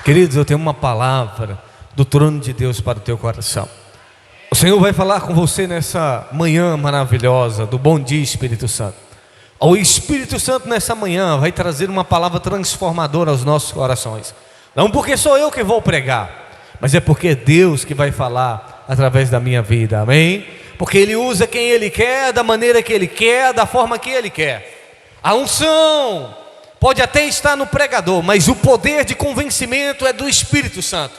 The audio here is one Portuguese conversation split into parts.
Queridos, eu tenho uma palavra do trono de Deus para o teu coração. O Senhor vai falar com você nessa manhã maravilhosa do Bom Dia Espírito Santo. O Espírito Santo nessa manhã vai trazer uma palavra transformadora aos nossos corações. Não porque sou eu que vou pregar, mas é porque é Deus que vai falar através da minha vida, amém? Porque Ele usa quem Ele quer, da maneira que Ele quer, da forma que Ele quer. A unção pode até estar no pregador, mas o poder de convencimento é do Espírito Santo.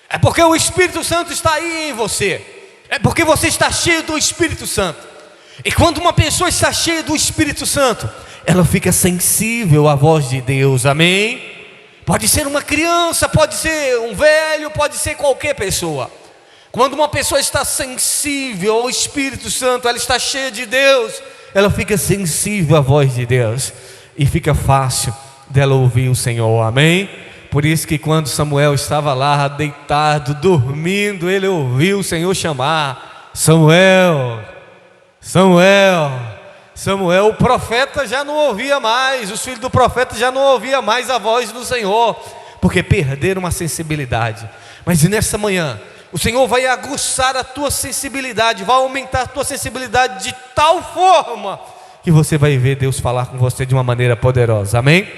É porque o Espírito Santo está aí em você. É porque você está cheio do Espírito Santo. E quando uma pessoa está cheia do Espírito Santo, ela fica sensível à voz de Deus, amém? Pode ser uma criança, pode ser um velho, pode ser qualquer pessoa. Quando uma pessoa está sensível ao Espírito Santo, ela está cheia de Deus, ela fica sensível à voz de Deus. E fica fácil dela ouvir o Senhor, amém? Por isso que quando Samuel estava lá deitado, dormindo, ele ouviu o Senhor chamar: Samuel, Samuel, Samuel. O profeta já não ouvia mais, os filhos do profeta já não ouviam mais a voz do Senhor, porque perderam a sensibilidade. Mas nessa manhã, o Senhor vai aguçar a tua sensibilidade, vai aumentar a tua sensibilidade de tal forma que você vai ver Deus falar com você de uma maneira poderosa, amém?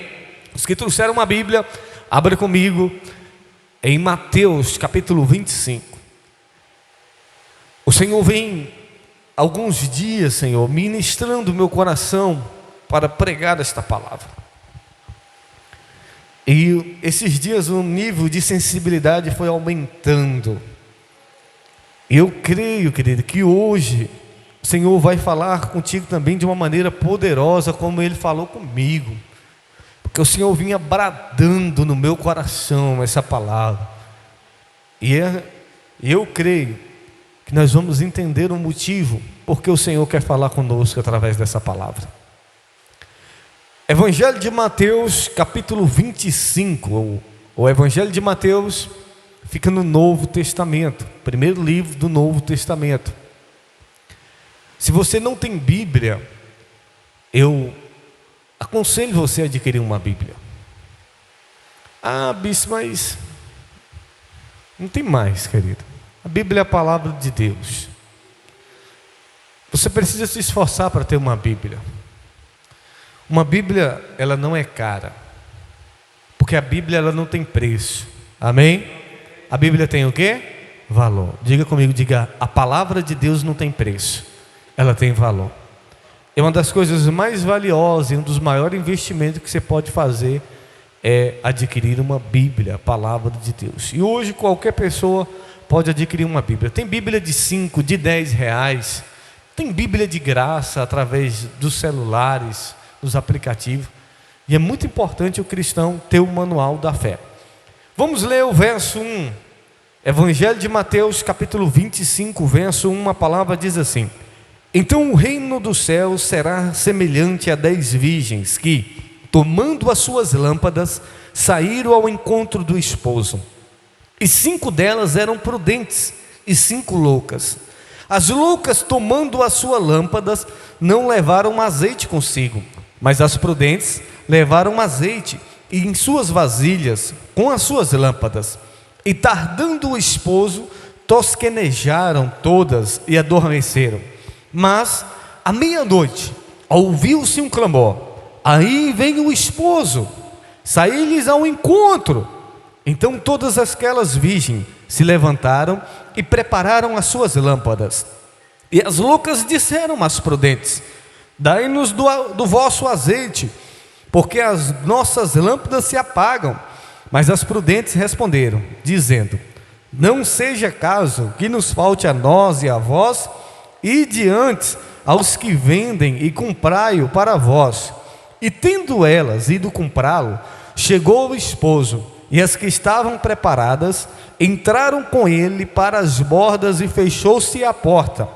Os que trouxeram uma Bíblia, abra comigo em Mateus capítulo 25. O Senhor vem alguns dias, Senhor, ministrando o meu coração para pregar esta palavra. E esses dias o nível de sensibilidade foi aumentando. Eu creio, querido, que hoje o Senhor vai falar contigo também de uma maneira poderosa, como Ele falou comigo. Porque o Senhor vinha bradando no meu coração essa palavra. E eu creio que nós vamos entender o motivo porque o Senhor quer falar conosco através dessa palavra. Evangelho de Mateus, capítulo 25. O Evangelho de Mateus fica no Novo Testamento, primeiro livro do Novo Testamento. Se você não tem Bíblia, eu aconselho você a adquirir uma Bíblia. Ah, bispo, mas não tem mais, querido. A Bíblia é a palavra de Deus. Você precisa se esforçar para ter uma Bíblia. Uma Bíblia, ela não é cara, porque a Bíblia, ela não tem preço, amém? A Bíblia tem o quê? Valor. Diga comigo, diga: a palavra de Deus não tem preço, ela tem valor. É uma das coisas mais valiosas e um dos maiores investimentos que você pode fazer é adquirir uma Bíblia, a palavra de Deus. E hoje qualquer pessoa pode adquirir uma Bíblia. Tem Bíblia de 5, de 10 reais. Tem Bíblia de graça através dos celulares, dos aplicativos. E é muito importante o cristão ter o manual da fé. Vamos ler o verso 1. Evangelho de Mateus, capítulo 25, verso 1. A palavra diz assim: então o reino dos céus será semelhante a 10 virgens que, tomando as suas lâmpadas, saíram ao encontro do esposo. E 5 delas eram prudentes e 5 loucas. As loucas, tomando as suas lâmpadas, não levaram azeite consigo, mas as prudentes levaram azeite e em suas vasilhas com as suas lâmpadas. E tardando o esposo, tosquenejaram todas e adormeceram. Mas à meia-noite ouviu-se um clamor: aí vem o esposo, saí-lhes ao encontro. Então todas aquelas virgens se levantaram e prepararam as suas lâmpadas. E as loucas disseram às prudentes: dai-nos do vosso azeite, porque as nossas lâmpadas se apagam. Mas as prudentes responderam, dizendo: não seja caso que nos falte a nós e a vós, ide antes aos que vendem e comprai-o para vós. E tendo elas ido comprá-lo, chegou o esposo, e as que estavam preparadas entraram com ele para as bordas e fechou-se a porta.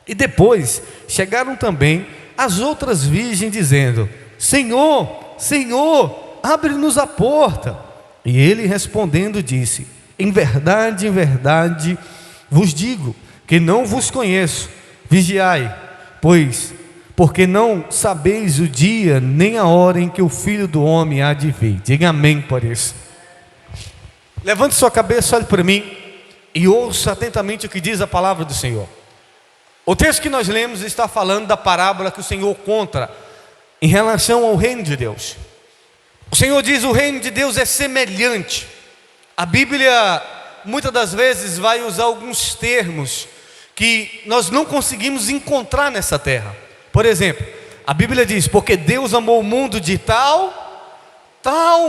E depois chegaram também as outras virgens, dizendo: Senhor, Senhor, abre-nos a porta. E ele respondendo disse: em verdade vos digo que não vos conheço. Vigiai, pois, porque não sabeis o dia nem a hora em que o Filho do Homem há de vir. Diga amém por isso. Levante sua cabeça, olhe para mim e ouça atentamente o que diz a palavra do Senhor. O texto que nós lemos está falando da parábola que o Senhor conta em relação ao reino de Deus. O Senhor diz: o reino de Deus é semelhante. A Bíblia muitas das vezes vai usar alguns termos que nós não conseguimos encontrar nessa terra. Por exemplo, a Bíblia diz: porque Deus amou o mundo de tal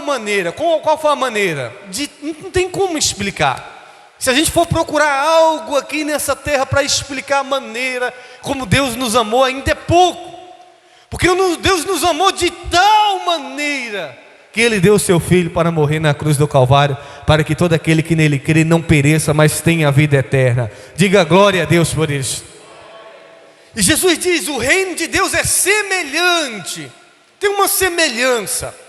maneira. Qual foi a maneira? Não tem como explicar. Se a gente for procurar algo aqui nessa terra para explicar a maneira como Deus nos amou, ainda é pouco. Porque Deus nos amou de tal maneira que Ele deu o seu Filho para morrer na cruz do Calvário, para que todo aquele que nele crê não pereça, mas tenha a vida eterna. Diga glória a Deus por isso. E Jesus diz: o reino de Deus é semelhante. Tem uma semelhança.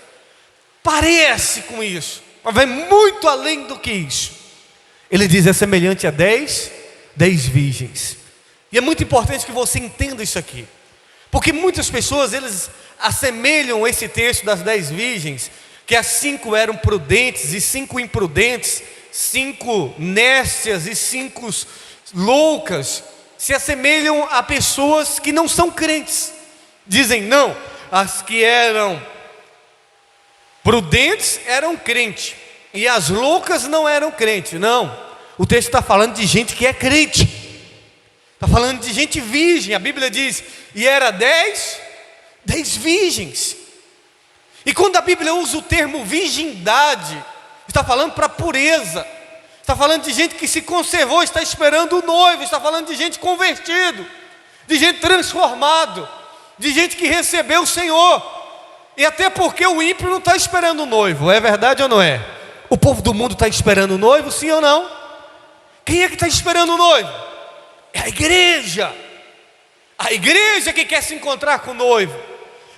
Parece com isso, mas vai muito além do que isso. Ele diz: é semelhante a 10 virgens. E é muito importante que você entenda isso aqui, porque muitas pessoas, eles assemelham esse texto das 10 virgens, que as 5 eram prudentes e 5 imprudentes, 5 nécias e 5 loucas, se assemelham a pessoas que não são crentes. Dizem: não, as que eram prudentes eram crentes, e as loucas não eram crentes. Não, o texto está falando de gente que é crente, está falando de gente virgem. A Bíblia diz: e era 10 virgens. E quando a Bíblia usa o termo virgindade, está falando para pureza, está falando de gente que se conservou, está esperando o noivo, está falando de gente convertido, de gente transformado, de gente que recebeu o Senhor. E até porque o ímpio não está esperando o noivo, é verdade ou não é? O povo do mundo está esperando o noivo, sim ou não? Quem é que está esperando o noivo? É a igreja. A igreja que quer se encontrar com o noivo,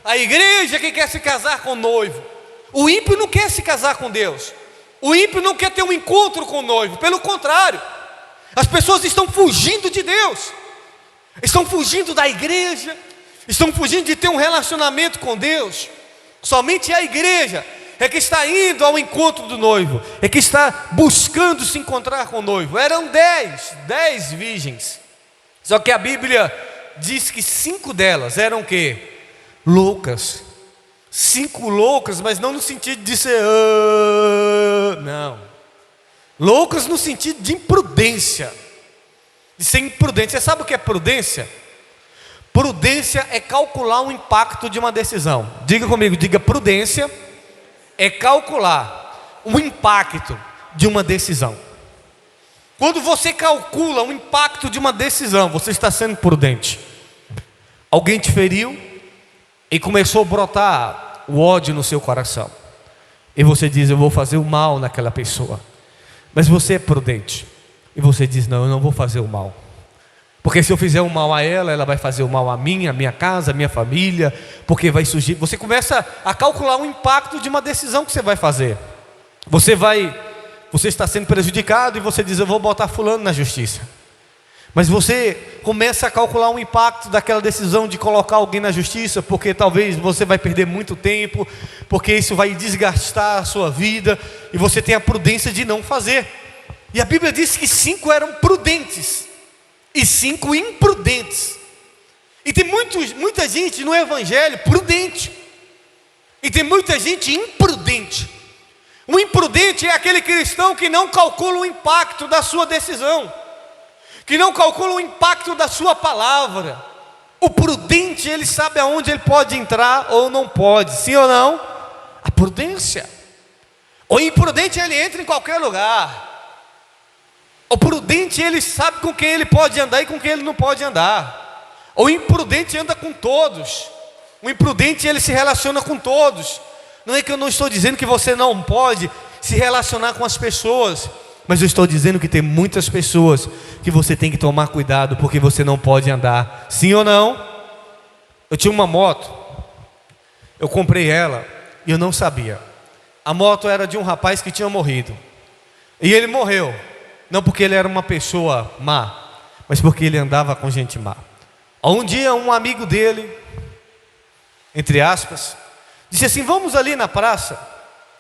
a igreja que quer se casar com o noivo. O ímpio não quer se casar com Deus, o ímpio não quer ter um encontro com o noivo. Pelo contrário, as pessoas estão fugindo de Deus, estão fugindo da igreja, estão fugindo de ter um relacionamento com Deus. Somente a igreja é que está indo ao encontro do noivo, é que está buscando se encontrar com o noivo. Eram 10 virgens, só que a Bíblia diz que 5 delas eram o quê? Loucas. 5 loucas, mas não no sentido de ser não, loucas no sentido de imprudência, de ser imprudente. Você sabe o que é prudência? Prudência é calcular o impacto de uma decisão. Diga comigo, diga: prudência é calcular o impacto de uma decisão. Quando você calcula o impacto de uma decisão, você está sendo prudente. Alguém te feriu e começou a brotar o ódio no seu coração, e você diz: eu vou fazer o mal naquela pessoa. Mas você é prudente e você diz: não, eu não vou fazer o mal, porque se eu fizer o mal a ela, ela vai fazer o mal a mim, a minha casa, a minha família, porque vai surgir. Você começa a calcular o impacto de uma decisão que você vai fazer. Você está sendo prejudicado e você diz: eu vou botar fulano na justiça. Mas você começa a calcular o impacto daquela decisão de colocar alguém na justiça, porque talvez você vai perder muito tempo, porque isso vai desgastar a sua vida, e você tem a prudência de não fazer. E a Bíblia diz que 5 eram prudentes e 5 imprudentes. E tem muita gente no evangelho prudente, e tem muita gente imprudente. O imprudente é aquele cristão que não calcula o impacto da sua decisão, que não calcula o impacto da sua palavra. O prudente, ele sabe aonde ele pode entrar ou não pode, sim ou não? A prudência. O imprudente, ele entra em qualquer lugar. O prudente, ele sabe com quem ele pode andar e com quem ele não pode andar. O imprudente anda com todos. O imprudente, ele se relaciona com todos. Não é que eu não estou dizendo que você não pode se relacionar com as pessoas, mas eu estou dizendo que tem muitas pessoas que você tem que tomar cuidado, porque você não pode andar, sim ou não? Eu tinha uma moto, eu comprei ela e eu não sabia. A moto era de um rapaz que tinha morrido, e ele morreu, não porque ele era uma pessoa má, mas porque ele andava com gente má. Um dia um amigo dele, entre aspas, disse assim: vamos ali na praça.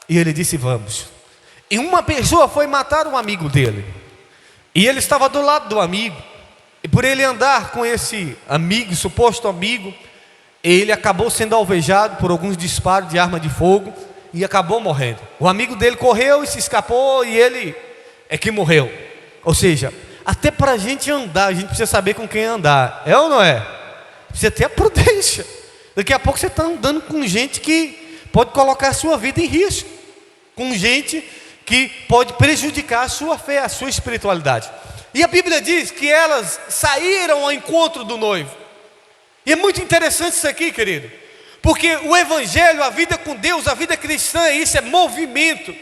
E ele disse: vamos. E uma pessoa foi matar um amigo dele. E ele estava do lado do amigo. E por ele andar com esse amigo, suposto amigo, ele acabou sendo alvejado por alguns disparos de arma de fogo e acabou morrendo. O amigo dele correu e se escapou e ele é que morreu. Ou seja, até para a gente andar, a gente precisa saber com quem andar. É ou não é? Precisa ter a prudência. Daqui a pouco você está andando com gente que pode colocar a sua vida em risco. Com gente que pode prejudicar a sua fé, a sua espiritualidade. E a Bíblia diz que elas saíram ao encontro do noivo. E é muito interessante isso aqui, querido, porque o Evangelho, a vida com Deus, a vida cristã, isso é movimento.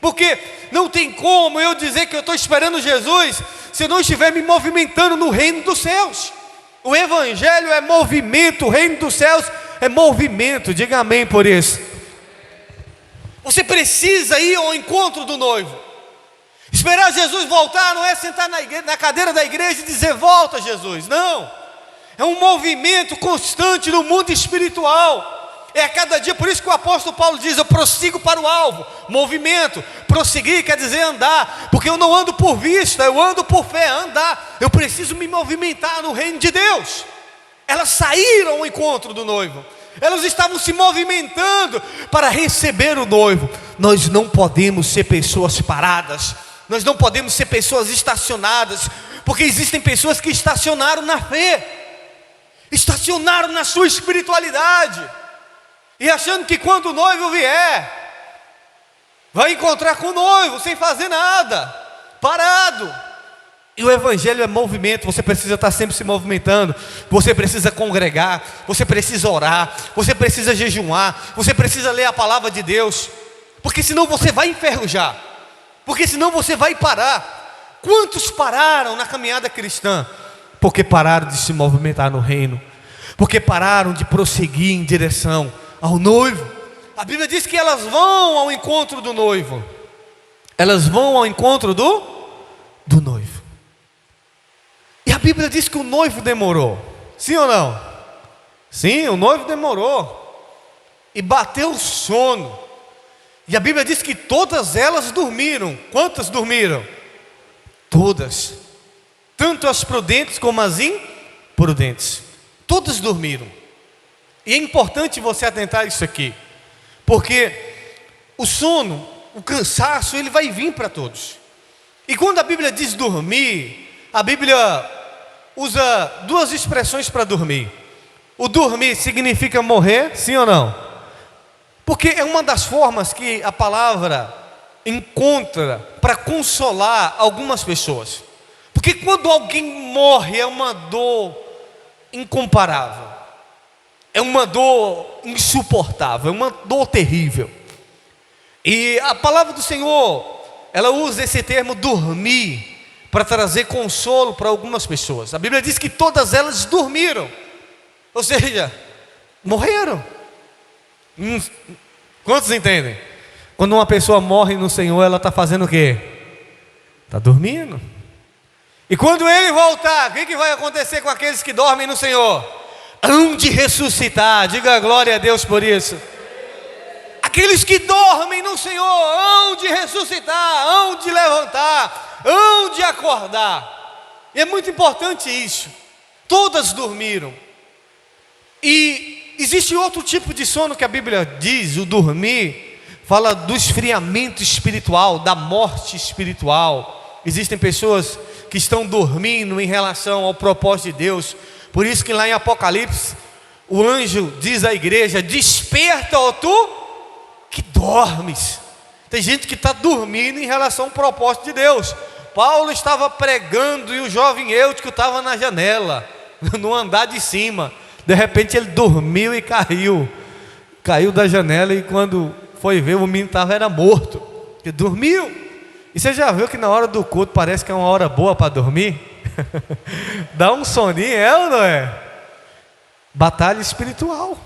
Porque não tem como eu dizer que eu estou esperando Jesus se eu não estiver me movimentando no reino dos céus. O Evangelho é movimento, o reino dos céus é movimento. Diga amém por isso. Você precisa ir ao encontro do noivo. Esperar Jesus voltar não é sentar na cadeira da igreja e dizer: volta Jesus. Não, é um movimento constante no mundo espiritual. É a cada dia, por isso que o apóstolo Paulo diz: eu prossigo para o alvo. Movimento, prosseguir quer dizer andar, porque eu não ando por vista, eu ando por fé. Andar, eu preciso me movimentar no reino de Deus. Elas saíram ao encontro do noivo. Elas estavam se movimentando para receber o noivo. Nós não podemos ser pessoas paradas. Nós não podemos ser pessoas estacionadas, porque existem pessoas que estacionaram na fé, estacionaram na sua espiritualidade, e achando que quando o noivo vier, vai encontrar com o noivo sem fazer nada, parado. E o Evangelho é movimento. Você precisa estar sempre se movimentando. Você precisa congregar, você precisa orar, você precisa jejuar, você precisa ler a palavra de Deus, porque senão você vai enferrujar, porque senão você vai parar. Quantos pararam na caminhada cristã? Porque pararam de se movimentar no reino, porque pararam de prosseguir em direção ao noivo. A Bíblia diz que elas vão ao encontro do noivo. Elas vão ao encontro do noivo. E a Bíblia diz que o noivo demorou. Sim ou não? Sim, o noivo demorou. E bateu o sono. E a Bíblia diz que todas elas dormiram. Quantas dormiram? Todas. Tanto as prudentes como as imprudentes. Todas dormiram. E é importante você atentar a isso aqui, porque o sono, o cansaço, ele vai vir para todos. E quando a Bíblia diz dormir, a Bíblia usa duas expressões para dormir. O dormir significa morrer, sim ou não? Porque é uma das formas que a palavra encontra para consolar algumas pessoas. Porque quando alguém morre é uma dor incomparável, é uma dor insuportável, é uma dor terrível. E a palavra do Senhor, ela usa esse termo dormir para trazer consolo para algumas pessoas. A Bíblia diz que todas elas dormiram, ou seja, morreram. Quantos entendem? Quando uma pessoa morre no Senhor, ela está fazendo o quê? Está dormindo. E quando Ele voltar, o que vai acontecer com aqueles que dormem no Senhor? Hão de ressuscitar. Diga glória a Deus por isso. Aqueles que dormem no Senhor hão de ressuscitar, hão de levantar, hão de acordar. E é muito importante isso. Todas dormiram. E existe outro tipo de sono que a Bíblia diz, o dormir, fala do esfriamento espiritual, da morte espiritual. Existem pessoas que estão dormindo em relação ao propósito de Deus. Por isso que lá em Apocalipse, o anjo diz à igreja: desperta, ó tu que dormes. Tem gente que está dormindo em relação ao propósito de Deus. Paulo estava pregando e o jovem Eutico estava na janela, no andar de cima. De repente ele dormiu e caiu da janela, e quando foi ver, o menino era morto. Ele dormiu. E você já viu que na hora do culto parece que é uma hora boa para dormir? Dá um soninho, é ou não é? Batalha espiritual.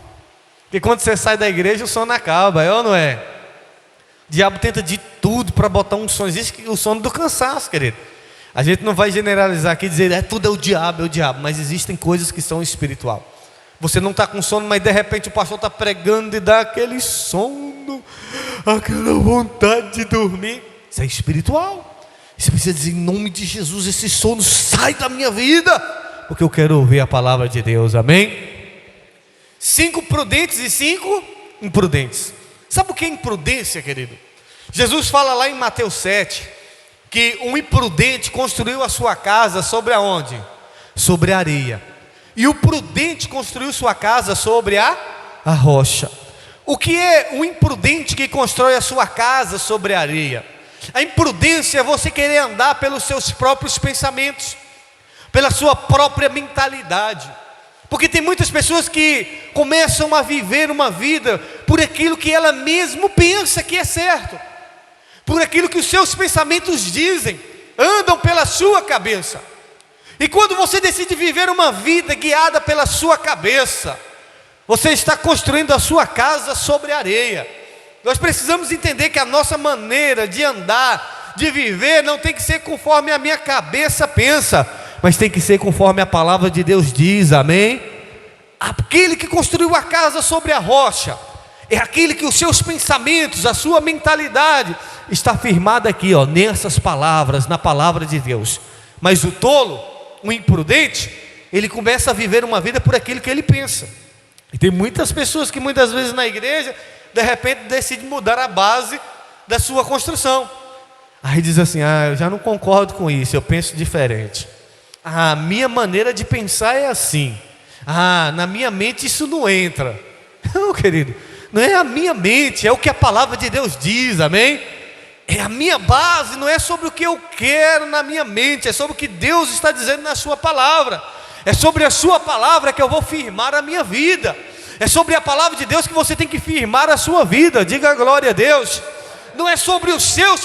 Porque quando você sai da igreja, o sono acaba, é ou não é? O diabo tenta de tudo para botar um sono. Existe o sono do cansaço, querido. A gente não vai generalizar aqui e dizer tudo é o diabo, mas existem coisas que são espiritual. Você não está com sono, mas de repente o pastor está pregando e dá aquele sono, aquela vontade de dormir. Isso é espiritual. Você precisa dizer, em nome de Jesus, esse sono sai da minha vida, porque eu quero ouvir a palavra de Deus, amém? 5 prudentes e 5 imprudentes. Sabe o que é imprudência, querido? Jesus fala lá em Mateus 7, que um imprudente construiu a sua casa sobre aonde? Sobre a areia. E o prudente construiu sua casa sobre a rocha. O que é um imprudente que constrói a sua casa sobre a areia? A imprudência é você querer andar pelos seus próprios pensamentos, pela sua própria mentalidade. Porque tem muitas pessoas que começam a viver uma vida por aquilo que ela mesmo pensa que é certo, por aquilo que os seus pensamentos dizem, andam pela sua cabeça. E quando você decide viver uma vida guiada pela sua cabeça, você está construindo a sua casa sobre areia. Nós precisamos entender que a nossa maneira de andar, de viver, não tem que ser conforme a minha cabeça pensa, mas tem que ser conforme a palavra de Deus diz, amém? Aquele que construiu a casa sobre a rocha, é aquele que os seus pensamentos, a sua mentalidade, está firmada aqui, ó, nessas palavras, na palavra de Deus. Mas o tolo, o imprudente, ele começa a viver uma vida por aquilo que ele pensa. E tem muitas pessoas que muitas vezes na igreja, de repente decidem mudar a base da sua construção. Aí diz assim, eu já não concordo com isso, eu penso diferente. A minha maneira de pensar é assim. Na minha mente isso não entra. Não, querido, não é a minha mente, é o que a palavra de Deus diz, amém? É a minha base, não é sobre o que eu quero na minha mente, é sobre o que Deus está dizendo na sua palavra. É sobre a sua palavra que eu vou firmar a minha vida. É sobre a palavra de Deus que você tem que firmar a sua vida. Diga glória a Deus. Não é sobre os seus.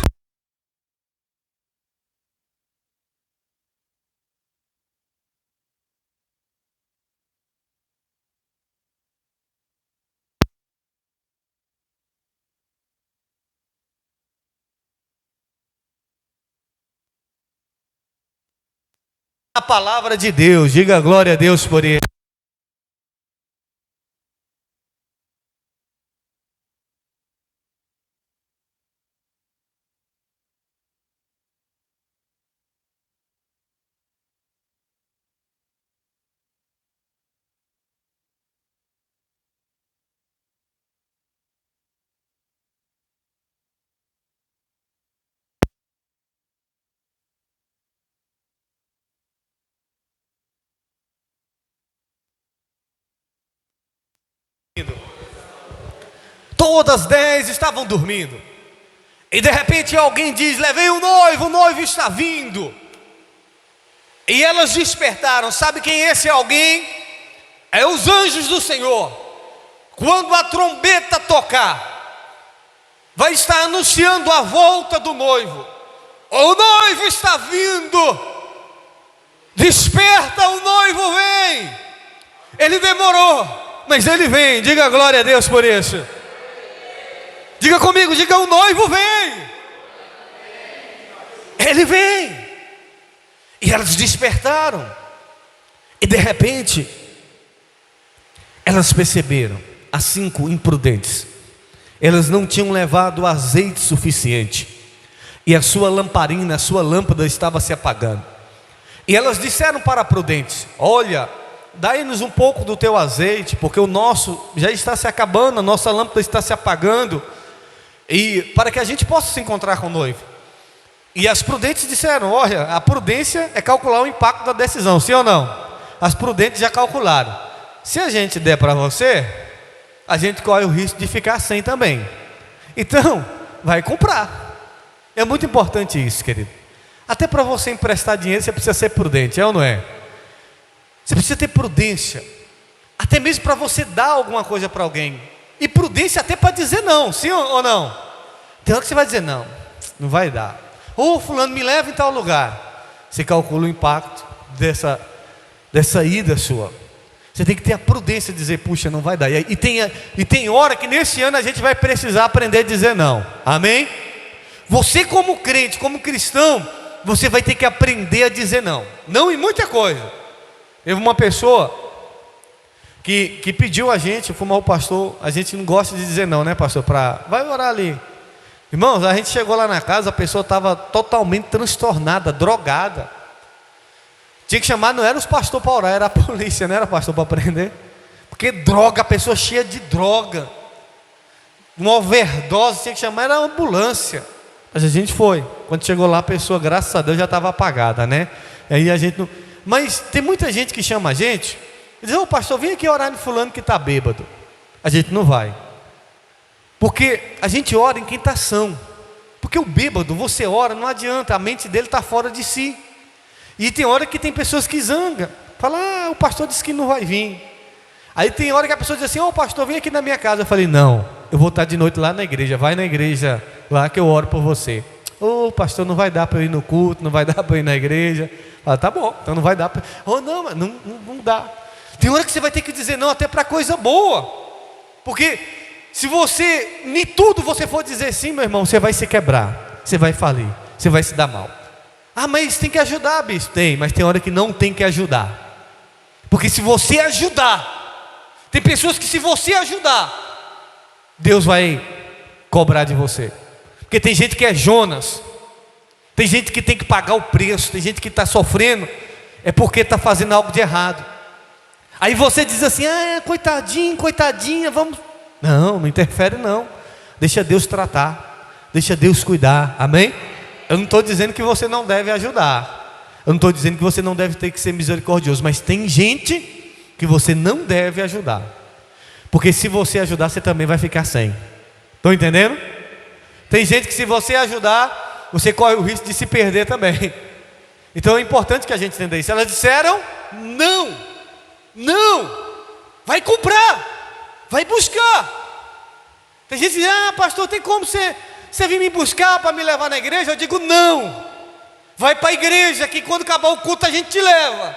A palavra de Deus, diga glória a Deus por ele. Todas 10 estavam dormindo. E de repente alguém diz, levei o noivo está vindo. E elas despertaram. Sabe quem é esse alguém? É os anjos do Senhor. Quando a trombeta tocar, vai estar anunciando a volta do noivo. O noivo está vindo. Desperta, o noivo vem. Ele demorou, mas ele vem. Diga glória a Deus por isso. Diga comigo, diga, o noivo vem. Ele vem. E elas despertaram. E de repente, elas perceberam, as 5 imprudentes, elas não tinham levado azeite suficiente. E a sua lamparina, a sua lâmpada estava se apagando. E elas disseram para a prudente, olha, dai-nos um pouco do teu azeite, porque o nosso já está se acabando, a nossa lâmpada está se apagando. E para que a gente possa se encontrar com o noivo. E as prudentes disseram, olha, a prudência é calcular o impacto da decisão, sim ou não? As prudentes já calcularam. Se a gente der para você, a gente corre o risco de ficar sem também. Então, vai comprar. É muito importante isso, querido. Até para você emprestar dinheiro, você precisa ser prudente, é ou não é? Você precisa ter prudência. Até mesmo para você dar alguma coisa para alguém. E prudência até para dizer não, sim ou não? Tem hora que você vai dizer não, não vai dar. Ou fulano, me leva em tal lugar. Você calcula o impacto dessa ida sua. Você tem que ter a prudência de dizer, puxa, não vai dar. E tem hora que nesse ano a gente vai precisar aprender a dizer não. Amém? Você como crente, como cristão, você vai ter que aprender a dizer não. Não em muita coisa. Teve uma pessoa que pediu a gente, fumar o pastor, a gente não gosta de dizer não, né, pastor? Vai orar ali. Irmãos, a gente chegou lá na casa, a pessoa estava totalmente transtornada, drogada. Tinha que chamar, não era os pastores para orar, era a polícia, não era pastor para prender. Porque droga, a pessoa cheia de droga, uma overdose, tinha que chamar, era uma ambulância. Mas a gente foi. Quando chegou lá, a pessoa, graças a Deus, já estava apagada, né? Aí a gente não... Mas tem muita gente que chama a gente e diz: ô pastor, vem aqui orar no fulano que está bêbado. A gente não vai. Porque a gente ora em quem está são. Porque o bêbado, você ora, não adianta, a mente dele está fora de si. E tem hora que tem pessoas que zangam. Fala: ah, o pastor disse que não vai vir. Aí tem hora que a pessoa diz assim: ô pastor, vem aqui na minha casa. Eu falei: não, eu vou estar de noite lá na igreja. Vai na igreja lá que eu oro por você. Ô pastor, não vai dar para eu ir no culto, não vai dar para eu ir na igreja. Fala: tá bom, então não vai dar para... Oh não, mas não dá. Tem hora que você vai ter que dizer não até para coisa boa. Porque se você, em tudo você for dizer sim, meu irmão, você vai se quebrar, você vai falir, você vai se dar mal. Ah, mas tem que ajudar, bispo. Tem, mas tem hora que não tem que ajudar. Porque se você ajudar, tem pessoas que se você ajudar, Deus vai cobrar de você. Porque tem gente que é Jonas, tem gente que tem que pagar o preço, tem gente que está sofrendo, é porque está fazendo algo de errado. Aí você diz assim: ah, coitadinho, coitadinha, vamos... Não interfere não. Deixa Deus tratar, deixa Deus cuidar, amém? Eu não estou dizendo que você não deve ajudar, eu não estou dizendo que você não deve ter que ser misericordioso, mas tem gente que você não deve ajudar, porque se você ajudar, você também vai ficar sem. Estão entendendo? Tem gente que se você ajudar, você corre o risco de se perder também. Então é importante que a gente entenda isso. Elas disseram não, vai comprar, vai buscar. Tem gente que diz: ah pastor, tem como você vir me buscar para me levar na igreja? Eu digo: não, vai para a igreja que quando acabar o culto a gente te leva.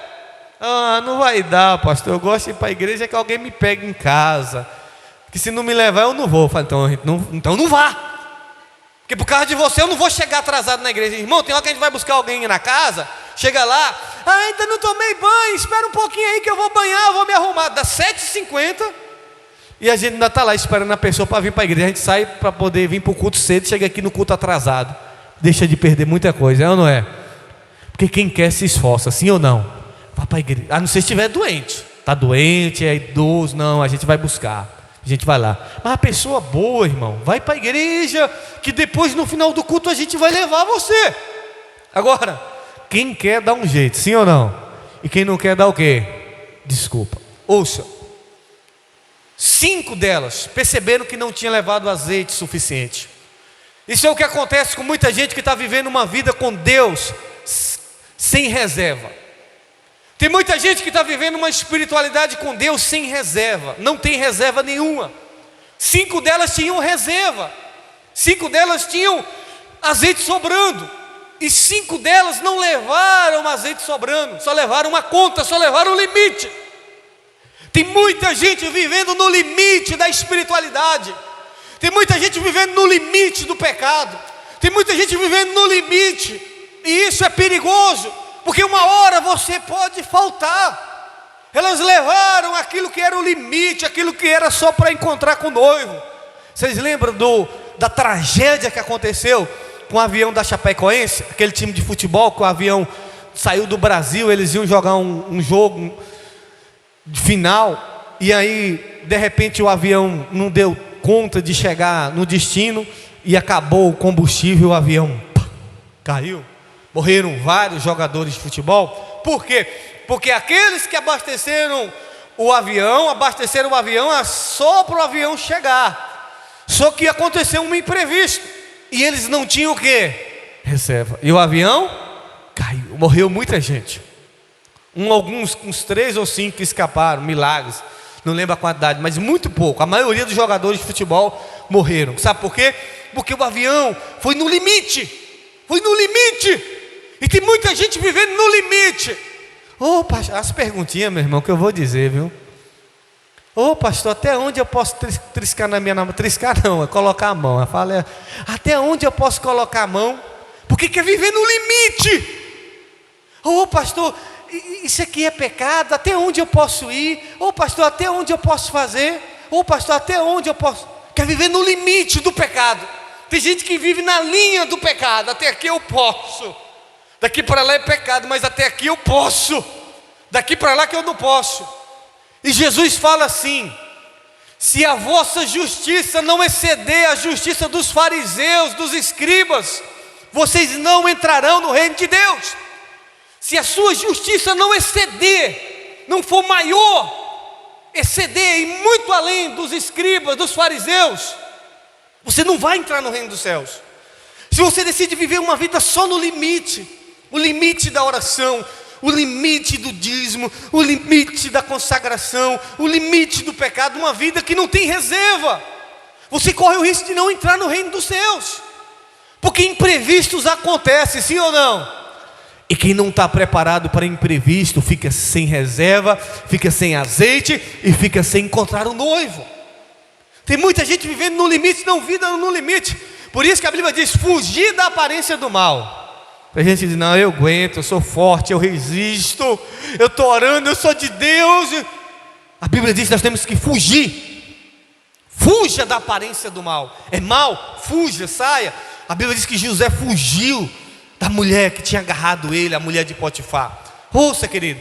Ah, não vai dar, pastor, eu gosto de ir para a igreja que alguém me pegue em casa, que se não me levar eu não vou. Eu falo: então não vá, porque por causa de você eu não vou chegar atrasado na igreja. Irmão, tem hora que a gente vai buscar alguém na casa, chega lá: ah, ainda não tomei banho, espera um pouquinho aí que eu vou banhar, eu vou me arrumar. Dá 7h50 e a gente ainda está lá esperando a pessoa para vir para a igreja. A gente sai para poder vir para o culto cedo, chega aqui no culto atrasado, deixa de perder muita coisa, é ou não é? Porque quem quer se esforça, sim ou não? Vá para a igreja, a não ser se estiver doente. Está doente, é idoso, não, a gente vai buscar, a gente vai lá. Mas a pessoa boa, irmão, vai para a igreja, que depois no final do culto a gente vai levar você. Agora, quem quer dá um jeito, sim ou não? E quem não quer dá o quê? Desculpa. Ouça, 5 delas perceberam que não tinha levado azeite suficiente. Isso é o que acontece com muita gente que está vivendo uma vida com Deus sem reserva. Tem muita gente que está vivendo uma espiritualidade com Deus sem reserva, não tem reserva nenhuma. 5 delas tinham reserva, 5 delas tinham azeite sobrando, e 5 delas não levaram azeite sobrando, só levaram uma conta, só levaram o limite. Tem muita gente vivendo no limite da espiritualidade, tem muita gente vivendo no limite do pecado, tem muita gente vivendo no limite, e isso é perigoso, porque uma hora você pode faltar. Elas levaram aquilo que era o limite, aquilo que era só para encontrar com o noivo. Vocês lembram da tragédia que aconteceu com o avião da Chapecoense, aquele time de futebol que o avião saiu do Brasil, eles iam jogar um jogo final, e aí de repente o avião não deu conta de chegar no destino, e acabou o combustível, o avião caiu, morreram vários jogadores de futebol. Por quê? Porque aqueles que abasteceram o avião só para o avião chegar, só que aconteceu um imprevisto, e eles não tinham o quê? Reserva, e o avião caiu, morreu muita gente. Uns 3 ou 5 que escaparam, milagres, não lembro a quantidade, mas muito pouco. A maioria dos jogadores de futebol morreram. Sabe por quê? Porque o avião foi no limite, e tem muita gente vivendo no limite. Ô pastor, as perguntinhas, meu irmão, que eu vou dizer, viu? Ô pastor, até onde eu posso triscar na minha namorada? Triscar não, é colocar a mão. Eu falo, até onde eu posso colocar a mão? Porque quer viver no limite. Ô pastor, isso aqui é pecado, até onde eu posso ir? Ô pastor, até onde eu posso fazer? Ô pastor, até onde eu posso? Quer viver no limite do pecado. Tem gente que vive na linha do pecado. Até aqui eu posso, daqui para lá é pecado, mas até aqui eu posso, daqui para lá que eu não posso. E Jesus fala assim: se a vossa justiça não exceder a justiça dos fariseus, dos escribas, vocês não entrarão no reino de Deus. Se a sua justiça não exceder, não for maior, exceder e muito além dos escribas, dos fariseus, você não vai entrar no reino dos céus. Se você decide viver uma vida só no limite, o limite da oração, o limite do dízimo, o limite da consagração, o limite do pecado, uma vida que não tem reserva, você corre o risco de não entrar no reino dos céus, porque imprevistos acontecem, sim ou não? E quem não está preparado para imprevisto, fica sem reserva, fica sem azeite e fica sem encontrar o noivo. Tem muita gente vivendo no limite, não vida no limite. Por isso que a Bíblia diz: fugir da aparência do mal. A gente diz: não, eu aguento, eu sou forte, eu resisto, eu estou orando, eu sou de Deus. A Bíblia diz que nós temos que fugir. Fuja da aparência do mal. É mal? Fuja, saia. A Bíblia diz que José fugiu da mulher que tinha agarrado ele, a mulher de Potifar. Ouça, querido,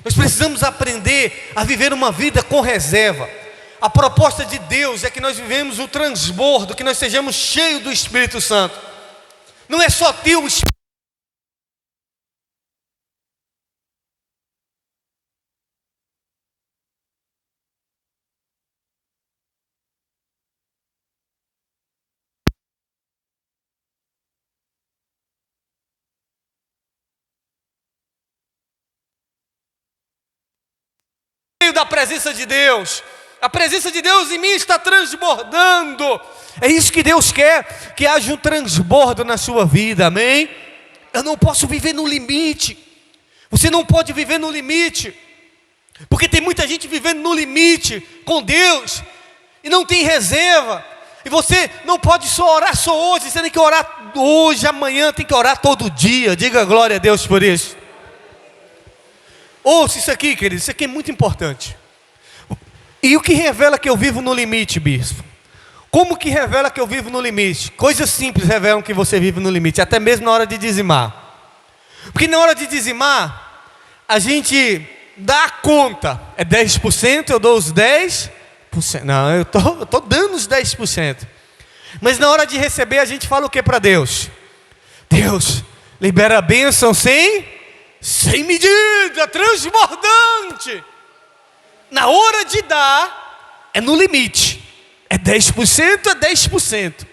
nós precisamos aprender a viver uma vida com reserva. A proposta de Deus é que nós vivemos o transbordo, que nós sejamos cheios do Espírito Santo. Não é só ter o Espírito da presença de Deus. A presença de Deus em mim está transbordando. É isso que Deus quer, que haja um transbordo na sua vida, amém? Eu não posso viver no limite. Você não pode viver no limite, porque tem muita gente vivendo no limite com Deus e não tem reserva. E você não pode só orar só hoje, você tem que orar hoje, amanhã, tem que orar todo dia. Diga glória a Deus por isso. Ouça isso aqui, querido, isso aqui é muito importante. E o que revela que eu vivo no limite, bispo? Como que revela que eu vivo no limite? Coisas simples revelam que você vive no limite, até mesmo na hora de dizimar. Porque na hora de dizimar, a gente dá a conta, é 10%, eu dou os 10%. Não, eu tô dando os 10%. Mas na hora de receber, a gente fala o que para Deus? Deus, libera a bênção sem medida, transbordante. Na hora de dar, é no limite. É 10%, é 10%.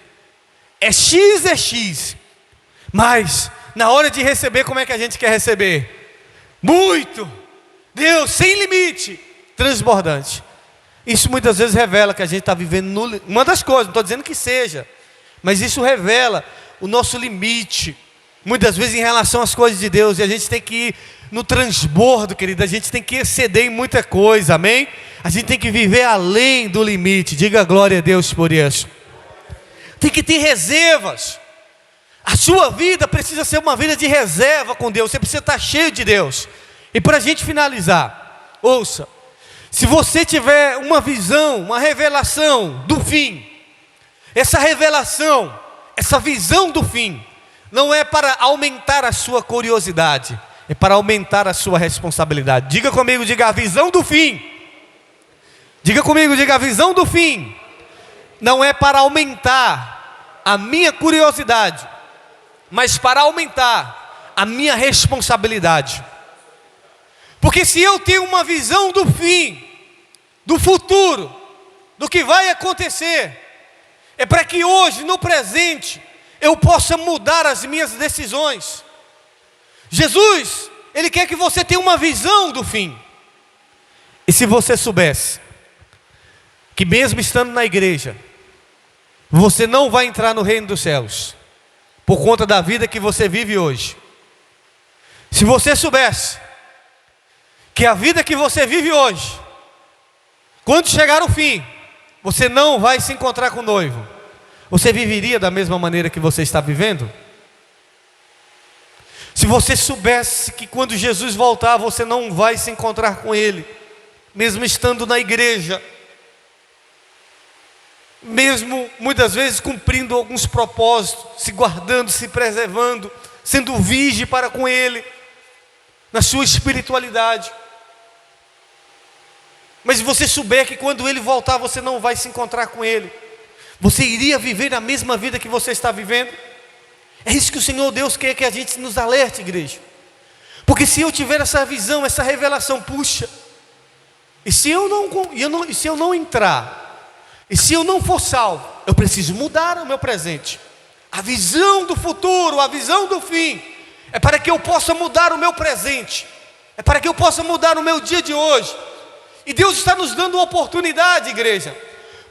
É X. Mas, na hora de receber, como é que a gente quer receber? Muito. Deus, sem limite, transbordante. Isso muitas vezes revela que a gente está vivendo no... Uma das coisas, não estou dizendo que seja, mas isso revela o nosso limite. Muitas vezes em relação às coisas de Deus, e a gente tem que ir no transbordo, querido, a gente tem que exceder em muita coisa, amém? A gente tem que viver além do limite, diga glória a Deus por isso. Tem que ter reservas. A sua vida precisa ser uma vida de reserva com Deus, você precisa estar cheio de Deus. E para a gente finalizar, ouça, se você tiver uma visão, uma revelação do fim, essa revelação, essa visão do fim, não é para aumentar a sua curiosidade, é para aumentar a sua responsabilidade. Diga comigo, diga a visão do fim. Diga comigo, diga a visão do fim. Não é para aumentar a minha curiosidade, mas para aumentar a minha responsabilidade. Porque se eu tenho uma visão do fim, do futuro, do que vai acontecer, é para que hoje, no presente, eu possa mudar as minhas decisões. Jesus, Ele quer que você tenha uma visão do fim. E se você soubesse que mesmo estando na igreja, você não vai entrar no reino dos céus, por conta da vida que você vive hoje. Se você soubesse que a vida que você vive hoje, quando chegar o fim, você não vai se encontrar com o noivo, você viveria da mesma maneira que você está vivendo? Se você soubesse que quando Jesus voltar, você não vai se encontrar com Ele, mesmo estando na igreja, mesmo muitas vezes cumprindo alguns propósitos, se guardando, se preservando, sendo virgem para com Ele, na sua espiritualidade. Mas se você souber que quando Ele voltar você não vai se encontrar com Ele, você iria viver a mesma vida que você está vivendo? É isso que o Senhor Deus quer que a gente nos alerte, igreja. Porque se eu tiver essa visão, essa revelação, puxa, e se eu não entrar, e se eu não for salvo, eu preciso mudar o meu presente. A visão do futuro, a visão do fim, é para que eu possa mudar o meu presente, é para que eu possa mudar o meu dia de hoje. E Deus está nos dando uma oportunidade, igreja,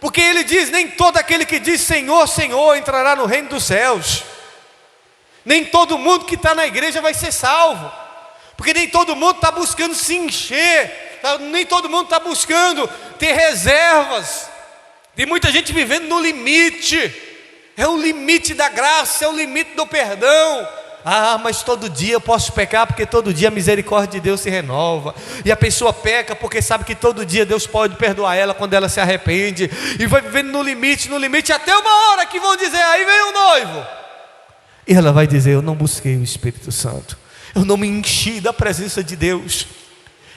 porque Ele diz: nem todo aquele que diz Senhor, Senhor entrará no reino dos céus. Nem todo mundo que está na igreja vai ser salvo, porque nem todo mundo está buscando se encher, nem todo mundo está buscando ter reservas. Tem muita gente vivendo no limite, é o limite da graça, é o limite do perdão. Mas todo dia eu posso pecar, porque todo dia a misericórdia de Deus se renova. E a pessoa peca porque sabe que todo dia Deus pode perdoar ela quando ela se arrepende. E vai vivendo no limite, até uma hora que vão dizer: aí vem o noivo. E ela vai dizer: eu não busquei o Espírito Santo, eu não me enchi da presença de Deus.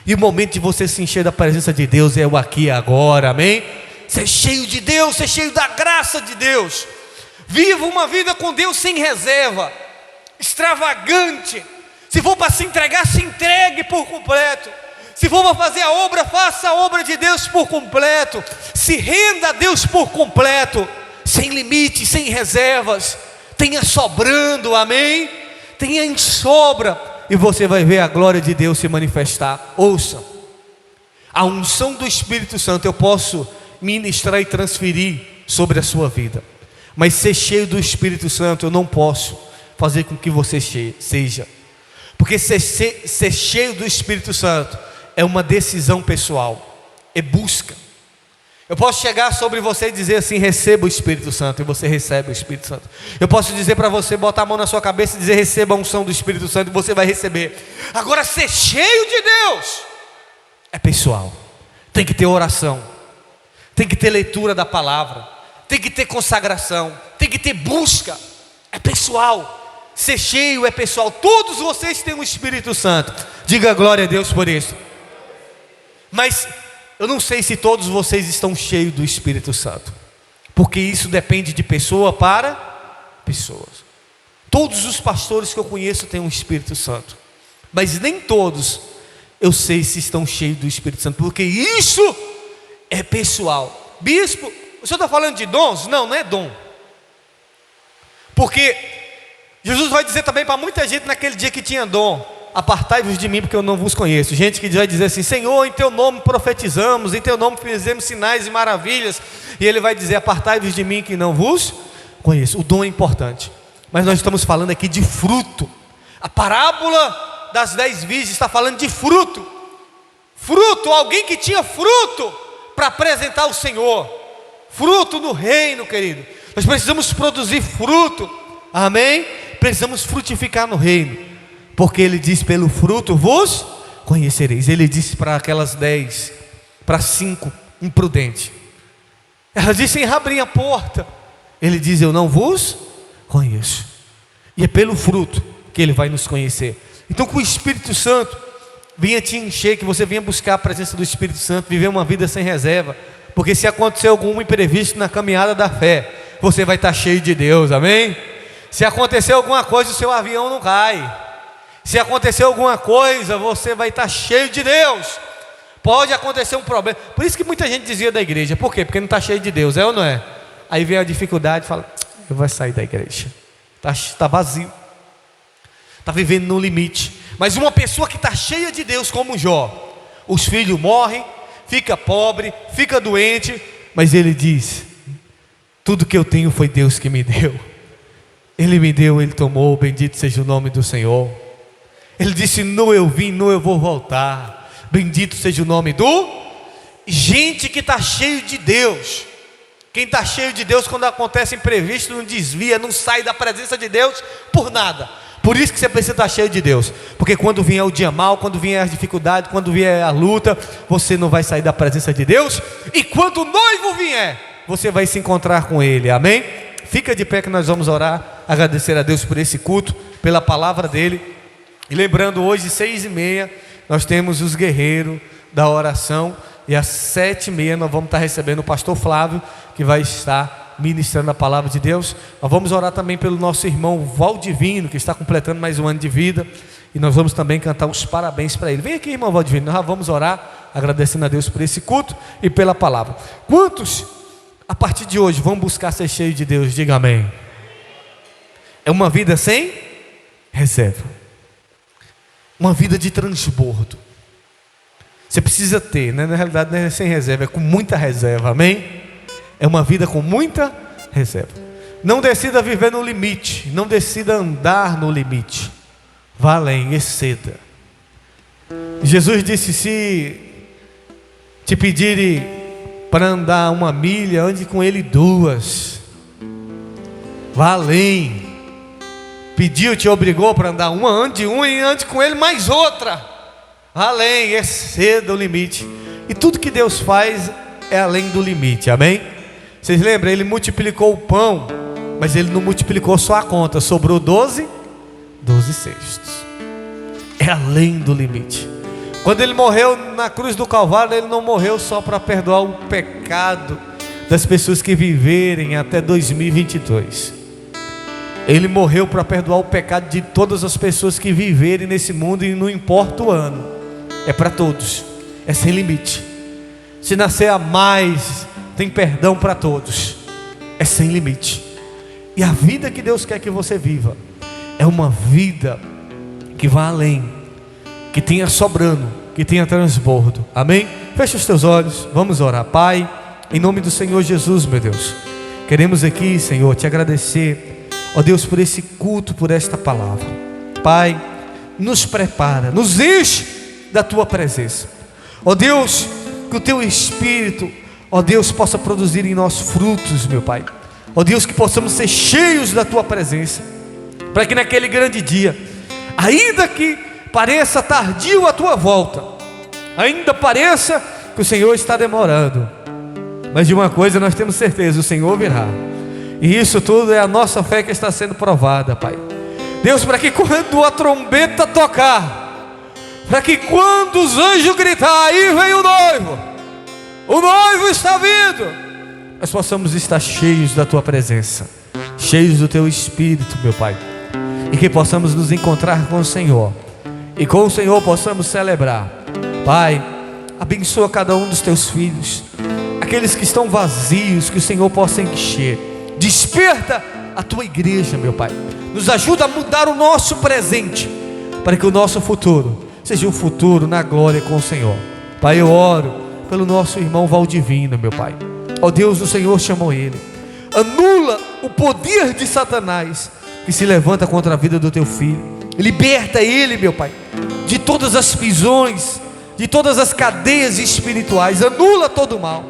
E o momento de você se encher da presença de Deus é o aqui e agora, amém? Ser cheio de Deus, ser cheio da graça de Deus. Viva uma vida com Deus sem reserva, extravagante. Se for para se entregar, se entregue por completo. Se for para fazer a obra, faça a obra de Deus por completo. Se renda a Deus por completo, sem limites, sem reservas. Tenha sobrando, amém? Tenha em sobra, e você vai ver a glória de Deus se manifestar. Ouça, a unção do Espírito Santo eu posso ministrar e transferir sobre a sua vida, mas ser cheio do Espírito Santo eu não posso fazer com que você seja, porque ser cheio do Espírito Santo é uma decisão pessoal, é busca. Eu posso chegar sobre você e dizer assim: receba o Espírito Santo, e você recebe o Espírito Santo. Eu posso dizer para você, botar a mão na sua cabeça e dizer: receba a unção do Espírito Santo, e você vai receber. Agora, ser cheio de Deus é pessoal. Tem que ter oração, tem que ter leitura da palavra, tem que ter consagração, tem que ter busca. É pessoal. Ser cheio é pessoal. Todos vocês têm o Espírito Santo. Diga glória a Deus por isso. Mas eu não sei se todos vocês estão cheios do Espírito Santo, porque isso depende de pessoa para pessoas. Todos os pastores que eu conheço têm o Espírito Santo, mas nem todos eu sei se estão cheios do Espírito Santo, porque isso é pessoal. Bispo, o senhor está falando de dons? Não, não é dom. Porque Jesus vai dizer também para muita gente naquele dia que tinha dom: apartai-vos de mim, porque eu não vos conheço. Gente que vai dizer assim: Senhor, em teu nome profetizamos, em teu nome fizemos sinais e maravilhas. E ele vai dizer: apartai-vos de mim, que não vos conheço. O dom é importante, mas nós estamos falando aqui de fruto. A parábola das 10 virgens está falando de fruto. Fruto, alguém que tinha fruto para apresentar ao Senhor. Fruto no reino, querido. Nós precisamos produzir fruto, amém? Precisamos frutificar no reino, porque ele diz: pelo fruto vos conhecereis. Ele disse para aquelas 10, para 5 imprudentes. Ela disse: abrim a porta. Ele diz: eu não vos conheço. E é pelo fruto que ele vai nos conhecer. Então, que o Espírito Santo venha te encher, que você venha buscar a presença do Espírito Santo, viver uma vida sem reserva, porque se acontecer algum imprevisto na caminhada da fé, você vai estar cheio de Deus, amém? Se acontecer alguma coisa, o seu avião não cai. Se acontecer alguma coisa, você vai estar cheio de Deus. Pode acontecer um problema. Por isso que muita gente dizia da igreja: por quê? Porque não está cheio de Deus, é ou não é? Aí vem a dificuldade e fala: eu vou sair da igreja. Está vazio, está vivendo no limite. Mas uma pessoa que está cheia de Deus, como Jó, os filhos morrem, fica pobre, fica doente, mas ele diz: tudo que eu tenho foi Deus que me deu. Ele me deu, Ele tomou, bendito seja o nome do Senhor. Ele disse: não eu vim, não eu vou voltar, bendito seja o nome do... Gente que está cheio de Deus. Quem está cheio de Deus, quando acontece imprevisto, não desvia, não sai da presença de Deus por nada. Por isso que você precisa estar cheio de Deus, porque quando vier o dia mal, quando vier as dificuldades, quando vier a luta, você não vai sair da presença de Deus. E quando o noivo vier, você vai se encontrar com Ele, amém? Fica de pé que nós vamos orar, agradecer a Deus por esse culto, pela palavra dEle. E lembrando, hoje 6h30, nós temos os guerreiros da oração, e às 7h30 nós vamos estar recebendo o pastor Flávio, que vai estar ministrando a palavra de Deus. Nós vamos orar também pelo nosso irmão Valdivino, que está completando mais um ano de vida, e nós vamos também cantar os parabéns para ele. Vem aqui, irmão Valdivino, nós vamos orar, agradecendo a Deus por esse culto e pela palavra. Quantos, a partir de hoje, vão buscar ser cheios de Deus? Diga amém. É uma vida sem reserva, uma vida de transbordo. Você precisa ter, né? Na realidade não é sem reserva, é com muita reserva, amém? É uma vida com muita reserva. Não decida viver no limite, não decida andar no limite, vá além, exceda. Jesus disse: se te pedirem para andar 1 milha, ande com ele 2, vá além. Pediu, te obrigou para andar uma, ande uma e ande com ele mais outra. Além, exceda o limite. E tudo que Deus faz é além do limite, amém? Vocês lembram? Ele multiplicou o pão, mas ele não multiplicou só a conta, sobrou 12 cestos. É além do limite. Quando ele morreu na cruz do Calvário, ele não morreu só para perdoar o pecado das pessoas que viverem até 2022. Ele morreu para perdoar o pecado de todas as pessoas que viverem nesse mundo, e não importa o ano, é para todos, é sem limite. Se nascer a mais, tem perdão para todos, é sem limite. E a vida que Deus quer que você viva é uma vida que vá além, que tenha sobrando, que tenha transbordo, amém? Fecha os teus olhos, vamos orar. Pai, em nome do Senhor Jesus, meu Deus, queremos aqui, Senhor, te agradecer, ó Deus, por esse culto, por esta palavra. Pai, nos prepara, nos enche da tua presença, ó Deus, que o teu Espírito, ó Deus, possa produzir em nós frutos, meu Pai, ó Deus, que possamos ser cheios da tua presença, para que naquele grande dia, ainda que pareça tardio a tua volta, ainda pareça que o Senhor está demorando, mas de uma coisa nós temos certeza: o Senhor virá. E isso tudo é a nossa fé que está sendo provada, Pai. Deus, para que quando a trombeta tocar, para que quando os anjos gritar, aí vem o noivo está vindo, nós possamos estar cheios da tua presença, cheios do teu Espírito, meu Pai, e que possamos nos encontrar com o Senhor, e com o Senhor possamos celebrar. Pai, abençoa cada um dos teus filhos, aqueles que estão vazios, que o Senhor possa encher. Desperta a tua igreja, meu Pai, nos ajuda a mudar o nosso presente, para que o nosso futuro seja um futuro na glória com o Senhor. Pai, eu oro pelo nosso irmão Valdivino, meu Pai, ó Deus, o Senhor chamou ele, anula o poder de Satanás que se levanta contra a vida do teu filho, liberta ele, meu Pai, de todas as prisões, de todas as cadeias espirituais, anula todo o mal,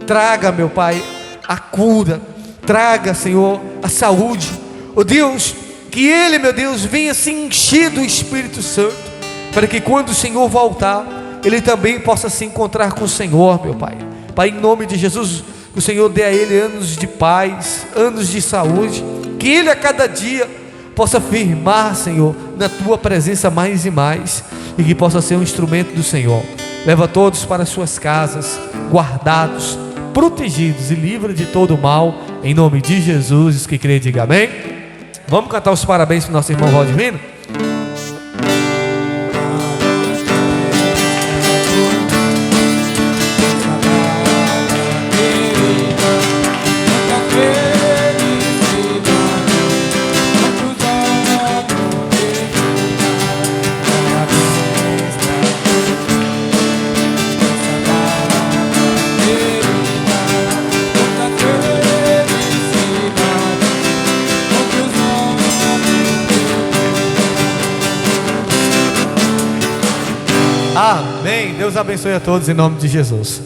traga, meu Pai, a cura, traga, Senhor, a saúde, ó Deus, que ele, meu Deus, venha se encher do Espírito Santo, para que quando o Senhor voltar, ele também possa se encontrar com o Senhor, meu Pai. Pai, em nome de Jesus, que o Senhor dê a ele anos de paz, anos de saúde, que ele a cada dia possa firmar, Senhor, na tua presença mais e mais, e que possa ser um instrumento do Senhor. Leva todos para suas casas, guardados, protegidos e livre de todo o mal, em nome de Jesus. Os que crê, diga amém. Vamos cantar os parabéns para o nosso irmão Valdivino? Amém. Deus abençoe a todos em nome de Jesus.